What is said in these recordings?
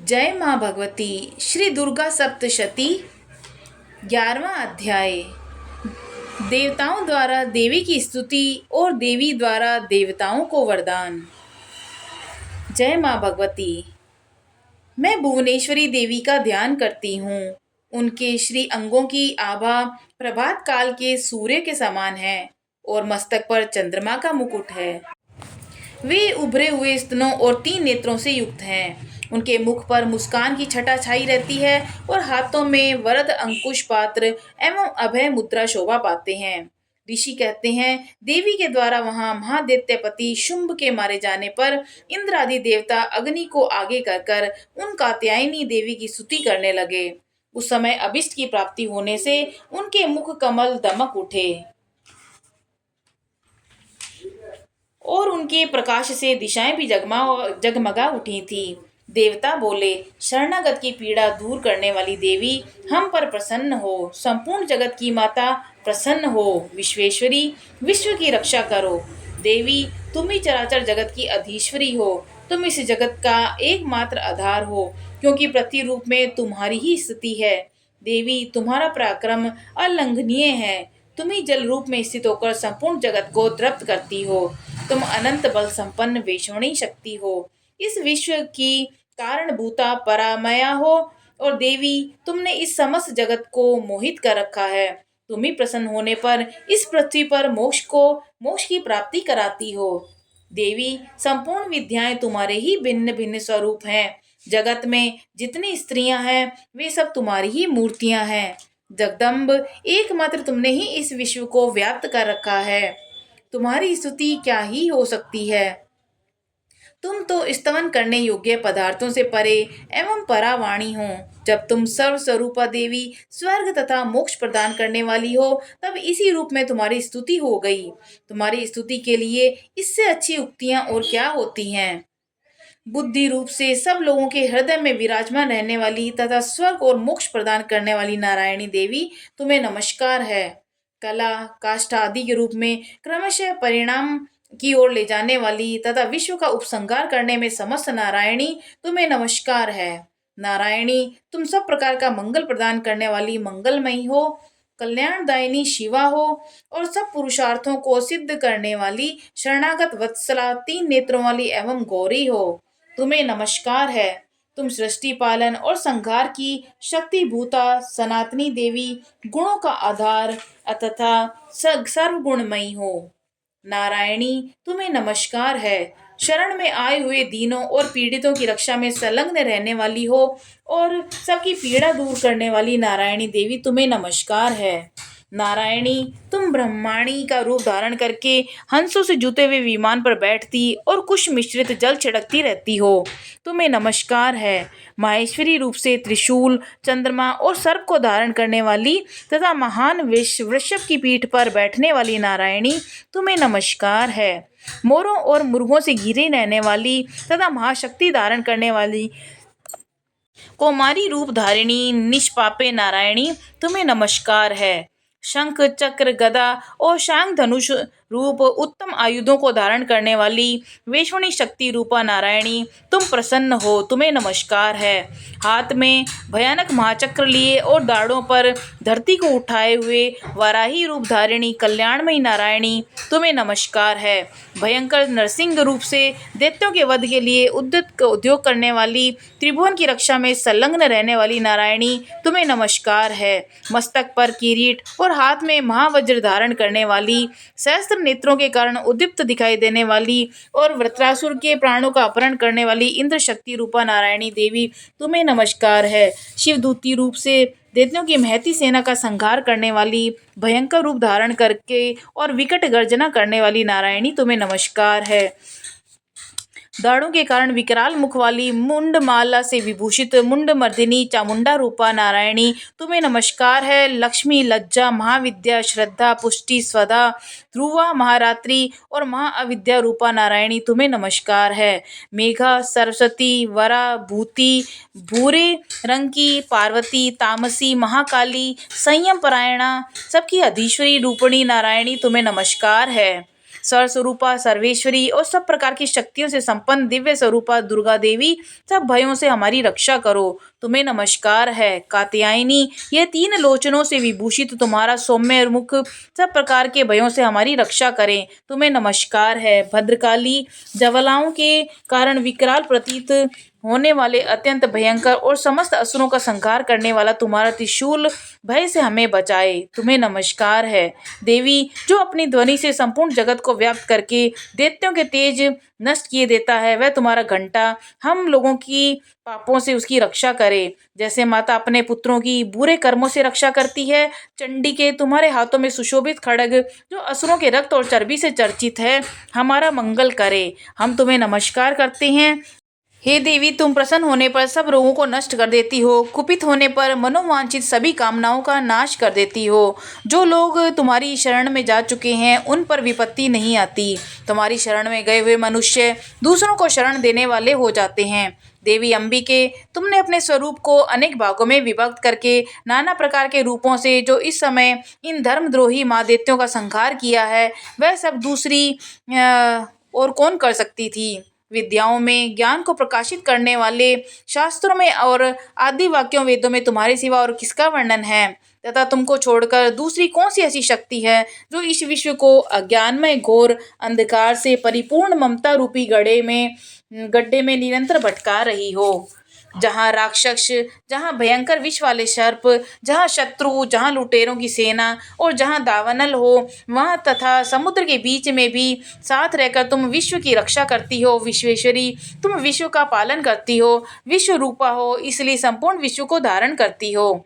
जय माँ भगवती। श्री दुर्गा सप्तशती 11वां अध्याय। देवताओं द्वारा देवी की स्तुति और देवी द्वारा देवताओं को वरदान। जय माँ भगवती। मैं भुवनेश्वरी देवी का ध्यान करती हूँ। उनके श्री अंगों की आभा प्रभात काल के सूर्य के समान है और मस्तक पर चंद्रमा का मुकुट है। वे उभरे हुए स्तनों और 3 नेत्रों से युक्त हैं। उनके मुख पर मुस्कान की छटा छाई रहती है और हाथों में वरद अंकुश पात्र एवं अभय मुद्रा शोभा पाते हैं। ऋषि कहते हैं, देवी के द्वारा वहां महादैत्यपति शुंभ के मारे जाने पर इंद्र आदि देवता अग्नि को आगे कर उन कात्यायनी देवी की स्तुति करने लगे। उस समय अभिष्ट की प्राप्ति होने से उनके मुख कमल दमक उठे और उनके प्रकाश से दिशाएं भी जगमगा उठी थी। देवता बोले, शरणागत की पीड़ा दूर करने वाली देवी, हम पर प्रसन्न हो। संपूर्ण जगत की माता प्रसन्न हो। विश्वेश्वरी, विश्व की रक्षा करो। देवी, तुम ही चराचर जगत की अधीश्वरी हो। तुम इस जगत का एकमात्र आधार हो, क्योंकि प्रतिरूप में तुम्हारी ही स्थिति है। देवी, तुम्हारा पराक्रम अलंघनीय है। तुम ही जल रूप में स्थित होकर संपूर्ण जगत को तृप्त करती हो। तुम अनंत बल संपन्न वैष्णवी शक्ति हो। इस विश्व की कारणभूता परामया हो और देवी, तुमने इस समस्त जगत को मोहित कर रखा है। तुम ही प्रसन्न होने पर इस पृथ्वी पर मोक्ष की प्राप्ति कराती हो। देवी, संपूर्ण विद्याएं तुम्हारे ही भिन्न भिन्न स्वरूप हैं। जगत में जितनी स्त्रियां हैं वे सब तुम्हारी ही मूर्तियां हैं। जगदम्ब, एकमात्र तुमने ही इस विश्व को व्याप्त कर रखा है। तुम्हारी स्तुति क्या ही हो सकती है। तुम तो स्तवन करने योग्य पदार्थों से परे एवं परावाणी हो। जब तुम सर्व स्वरूपा देवी स्वर्ग तथा मोक्ष प्रदान करने वाली हो, तब इसी रूप में तुम्हारी स्तुति हो गई। तुम्हारी स्तुति के लिए इससे अच्छी उक्तियां और क्या होती हैं। बुद्धि रूप से सब लोगों के हृदय में विराजमान रहने वाली तथा स्वर्ग और मोक्ष प्रदान करने वाली नारायणी देवी, तुम्हें नमस्कार है। कला, काष्ठा आदि के रूप में क्रमशः परिणाम की ओर ले जाने वाली तथा विश्व का उपसंहार करने में समस्त नारायणी, तुम्हें नमस्कार है। नारायणी, तुम सब प्रकार का मंगल प्रदान करने वाली मंगलमयी हो, कल्याणदायिनी शिवा हो और सब पुरुषार्थों को सिद्ध करने वाली शरणागत वत्सला 3 नेत्रों वाली एवं गौरी हो। तुम्हें नमस्कार है। तुम सृष्टि पालन और संहार की शक्तिभूता सनातनी देवी, गुणों का आधार तथा सर्वगुणमयी हो। नारायणी, तुम्हें नमस्कार है। शरण में आए हुए दीनों और पीड़ितों की रक्षा में संलग्न रहने वाली हो और सबकी पीड़ा दूर करने वाली नारायणी देवी, तुम्हें नमस्कार है। नारायणी, तुम ब्रह्माणी का रूप धारण करके हंसों से जुते हुए विमान पर बैठती और कुश मिश्रित जल छिड़कती रहती हो। तुम्हें नमस्कार है। माहेश्वरी रूप से त्रिशूल, चंद्रमा और सर्प को धारण करने वाली तथा महान वृषभ की पीठ पर बैठने वाली नारायणी, तुम्हें नमस्कार है। मोरों और मुर्गों से घिरे रहने वाली तथा महाशक्ति धारण करने वाली कौमारी रूप धारिणी निष्पापे नारायणी, तुम्हें नमस्कार है। शंख, चक्र, गदा और शांग धनुष रूप उत्तम आयुधों को धारण करने वाली वैष्णवी शक्ति रूपा नारायणी, तुम प्रसन्न हो। तुम्हें नमस्कार है। हाथ में भयानक महाचक्र लिए और दाढ़ों पर धरती को उठाए हुए वराही रूप धारिणी कल्याणमयी नारायणी, तुम्हें नमस्कार है। भयंकर नरसिंह रूप से दैत्यों के वध के लिए उद्योग करने वाली, त्रिभुवन की रक्षा में संलग्न रहने वाली नारायणी, तुम्हें नमस्कार है। मस्तक पर किरीट और हाथ में महावज्र धारण करने वाली, सहस्त्र नेत्रों के कारण उद्दीप्त दिखाई देने वाली और वृत्रासुर के प्राणों का अपहरण करने वाली इंद्र शक्ति रूपा नारायणी देवी, तुम्हें नमस्कार है। शिवदूती रूप से दैत्यों की महती सेना का संहार करने वाली, भयंकर रूप धारण करके और विकट गर्जना करने वाली नारायणी, तुम्हें नमस्कार है। दाढ़ों के कारण विकराल मुख वाली, मुंड माला से विभूषित मुंड मर्दिनी चामुंडा रूपा नारायणी, तुम्हें नमस्कार है। लक्ष्मी, लज्जा, महाविद्या, श्रद्धा, पुष्टि, स्वधा, ध्रुवा, महारात्रि और महाअविद्या रूपा नारायणी, तुम्हें नमस्कार है। मेघा, सरस्वती, वरा, भूति, भूरे रंग की पार्वती, तामसी, महाकाली, संयम परायणा, सबकी अधीश्वरी रूपिणी नारायणी, तुम्हें नमस्कार है। सर्वस्वरूपा सर्वेश्वरी और सब प्रकार की शक्तियों से संपन्न दिव्य स्वरूपा दुर्गा देवी, सब भयों से हमारी रक्षा करो। तुम्हें नमस्कार है। कात्यायनी, यह 3 लोचनों से विभूषित तुम्हारा सौम्य मुख सब प्रकार के भयों से हमारी रक्षा करें। तुम्हें नमस्कार है। भद्रकाली, ज्वालाओं के कारण विकराल प्रतीत होने वाले अत्यंत भयंकर और समस्त असुरों का संहार करने वाला तुम्हारा त्रिशूल भय से हमें बचाए। तुम्हें नमस्कार है। देवी, जो अपनी ध्वनि से संपूर्ण जगत को व्याप्त करके दैत्यों के तेज नष्ट किए देता है, वह तुम्हारा घंटा हम लोगों की पापों से उसकी रक्षा करे। जैसे माता अपने पुत्रों की बुरे कर्मों से रक्षा करती है, चंडी के तुम्हारे हाथों में सुशोभित खड्ग जो असुरों के रक्त और चर्बी से चर्चित है, हमारा मंगल करे। हम तुम्हें नमस्कार करते हैं। हे देवी, तुम प्रसन्न होने पर सब रोगों को नष्ट कर देती हो, कुपित होने पर मनोवांछित सभी कामनाओं का नाश कर देती हो। जो लोग तुम्हारी शरण में जा चुके हैं उन पर विपत्ति नहीं आती। तुम्हारी शरण में गए हुए मनुष्य दूसरों को शरण देने वाले हो जाते हैं। देवी अंबिके, तुमने अपने स्वरूप को अनेक भागों में विभक्त करके नाना प्रकार के रूपों से जो इस समय इन धर्मद्रोही माँ दैत्यों का संहार किया है, वह सब दूसरी और कौन कर सकती थी। विद्याओं में ज्ञान को प्रकाशित करने वाले शास्त्रों में और आदि वाक्यों वेदों में तुम्हारे सिवा और किसका वर्णन है, तथा तुमको छोड़कर दूसरी कौन सी ऐसी शक्ति है जो इस विश्व को अज्ञानमय घोर अंधकार से परिपूर्ण ममता रूपी गड्ढे में निरंतर भटका रही हो। जहाँ राक्षस, जहाँ भयंकर विष वाले सर्प, जहाँ शत्रु, जहाँ लुटेरों की सेना और जहाँ दावानल हो, वहाँ तथा समुद्र के बीच में भी साथ रहकर तुम विश्व की रक्षा करती हो। विश्वेश्वरी, तुम विश्व का पालन करती हो, विश्व रूपा हो, इसलिए संपूर्ण विश्व को धारण करती हो।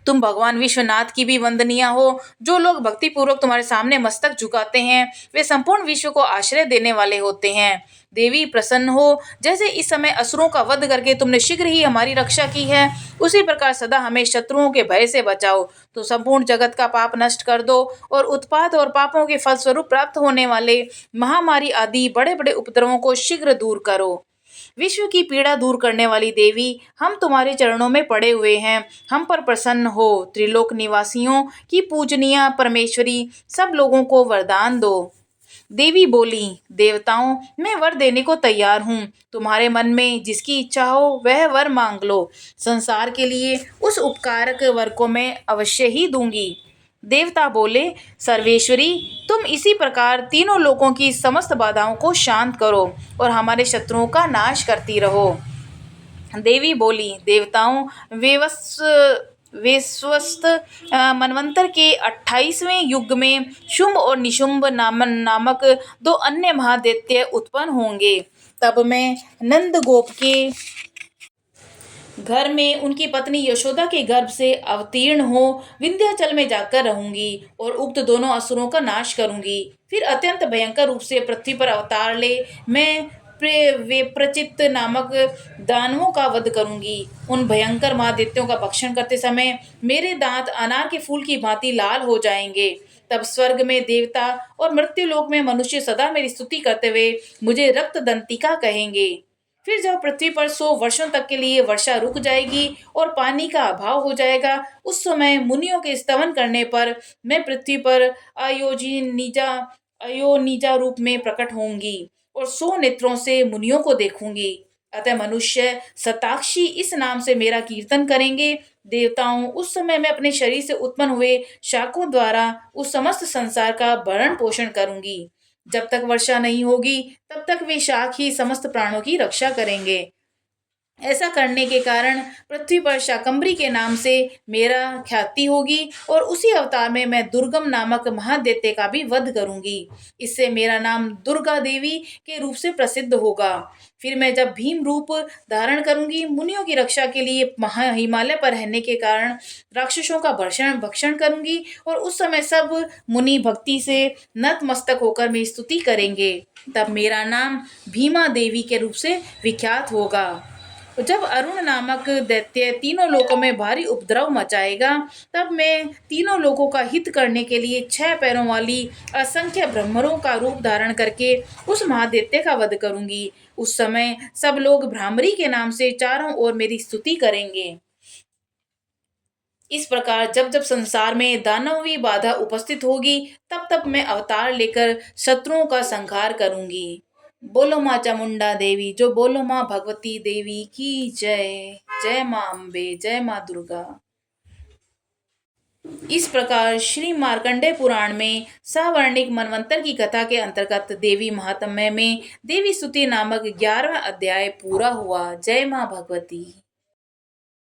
तुम भगवान विश्वनाथ की भी वंदनीय हो। जो लोग भक्ति पूर्वक तुम्हारे सामने मस्तक झुकाते हैं, वे संपूर्ण विश्व को आश्रय देने वाले होते हैं। देवी, प्रसन्न हो। जैसे इस समय असुरों का वध करके तुमने शीघ्र ही हमारी रक्षा की है, उसी प्रकार सदा हमें शत्रुओं के भय से बचाओ। तो संपूर्ण जगत का पाप नष्ट कर दो और उत्पात और पापों के फलस्वरूप प्राप्त होने वाले महामारी आदि बड़े बड़े उपद्रवों को शीघ्र दूर करो। विश्व की पीड़ा दूर करने वाली देवी, हम तुम्हारे चरणों में पड़े हुए हैं, हम पर प्रसन्न हो। त्रिलोक निवासियों की पूजनीय परमेश्वरी, सब लोगों को वरदान दो। देवी बोली, देवताओं, मैं वर देने को तैयार हूँ। तुम्हारे मन में जिसकी इच्छा हो वह वर मांग लो। संसार के लिए उस उपकारक वर को मैं अवश्य ही दूंगी। देवता बोले, सर्वेश्वरी, तुम इसी प्रकार तीनों लोकों की समस्त बाधाओं को शांत करो और हमारे शत्रुओं का नाश करती रहो। देवी बोली, देवताओं, वेस्वस्त मनवंतर के 28वें युग में शुंभ और निशुंभ नामक 2 अन्य महादैत्य उत्पन्न होंगे। तब मैं नंदगोप के घर में उनकी पत्नी यशोदा के गर्भ से अवतीर्ण हो विंध्याचल में जाकर रहूंगी और उक्त दोनों असुरों का नाश करूंगी। फिर अत्यंत भयंकर रूप से पृथ्वी पर अवतार ले मैं विप्रचित नामक दानवों का वध करूंगी। उन भयंकर महादैत्यों का भक्षण करते समय मेरे दांत अनार के फूल की भांति लाल हो जाएंगे। तब स्वर्ग में देवता और मृत्युलोक में मनुष्य सदा मेरी स्तुति करते हुए मुझे रक्त दंतिका कहेंगे। फिर जब पृथ्वी पर 100 वर्षों तक के लिए वर्षा रुक जाएगी और पानी का अभाव हो जाएगा, उस समय मुनियों के स्तवन करने पर मैं पृथ्वी पर अयोनिजा रूप में प्रकट होंगी और 100 नेत्रों से मुनियों को देखूंगी। अतः मनुष्य शताक्षी इस नाम से मेरा कीर्तन करेंगे। देवताओं, उस समय मैं अपने शरीर से उत्पन्न हुए शाकों द्वारा उस समस्त संसार का भरण पोषण करूंगी। जब तक वर्षा नहीं होगी तब तक वे शाक ही समस्त प्राणों की रक्षा करेंगे। ऐसा करने के कारण पृथ्वी पर शाकंभरी के नाम से मेरा ख्याति होगी और उसी अवतार में मैं दुर्गम नामक महादैत्य का भी वध करूंगी। इससे मेरा नाम दुर्गा देवी के रूप से प्रसिद्ध होगा। फिर मैं जब भीम रूप धारण करूंगी, मुनियों की रक्षा के लिए हिमालय पर रहने के कारण राक्षसों का भक्षण करूंगी और उस समय सब मुनि भक्ति से नतमस्तक होकर मेरी स्तुति करेंगे। तब मेरा नाम भीमा देवी के रूप से विख्यात होगा। जब अरुण नामक दैत्य तीनों लोकों में भारी उपद्रव मचाएगा, तब मैं तीनों लोकों का हित करने के लिए 6 पैरों वाली असंख्य ब्रह्मरों का रूप धारण करके उस महादैत्य का वध करूंगी। उस समय सब लोग भ्रामरी के नाम से चारों ओर मेरी स्तुति करेंगे। इस प्रकार जब जब संसार में दानवी बाधा उपस्थित होगी, तब तब मैं अवतार लेकर शत्रुओं का संहार करूंगी। बोलो माँ चामुंडा देवी, जो बोलो माँ भगवती देवी की जय। जय माँ अम्बे, जय माँ दुर्गा। इस प्रकार श्री मार्कंडेय पुराण में सवर्णिक मनवंतर की कथा के अंतर्गत देवी महात्म्य में देवी स्तुति नामक 11वां अध्याय पूरा हुआ। जय माँ भगवती।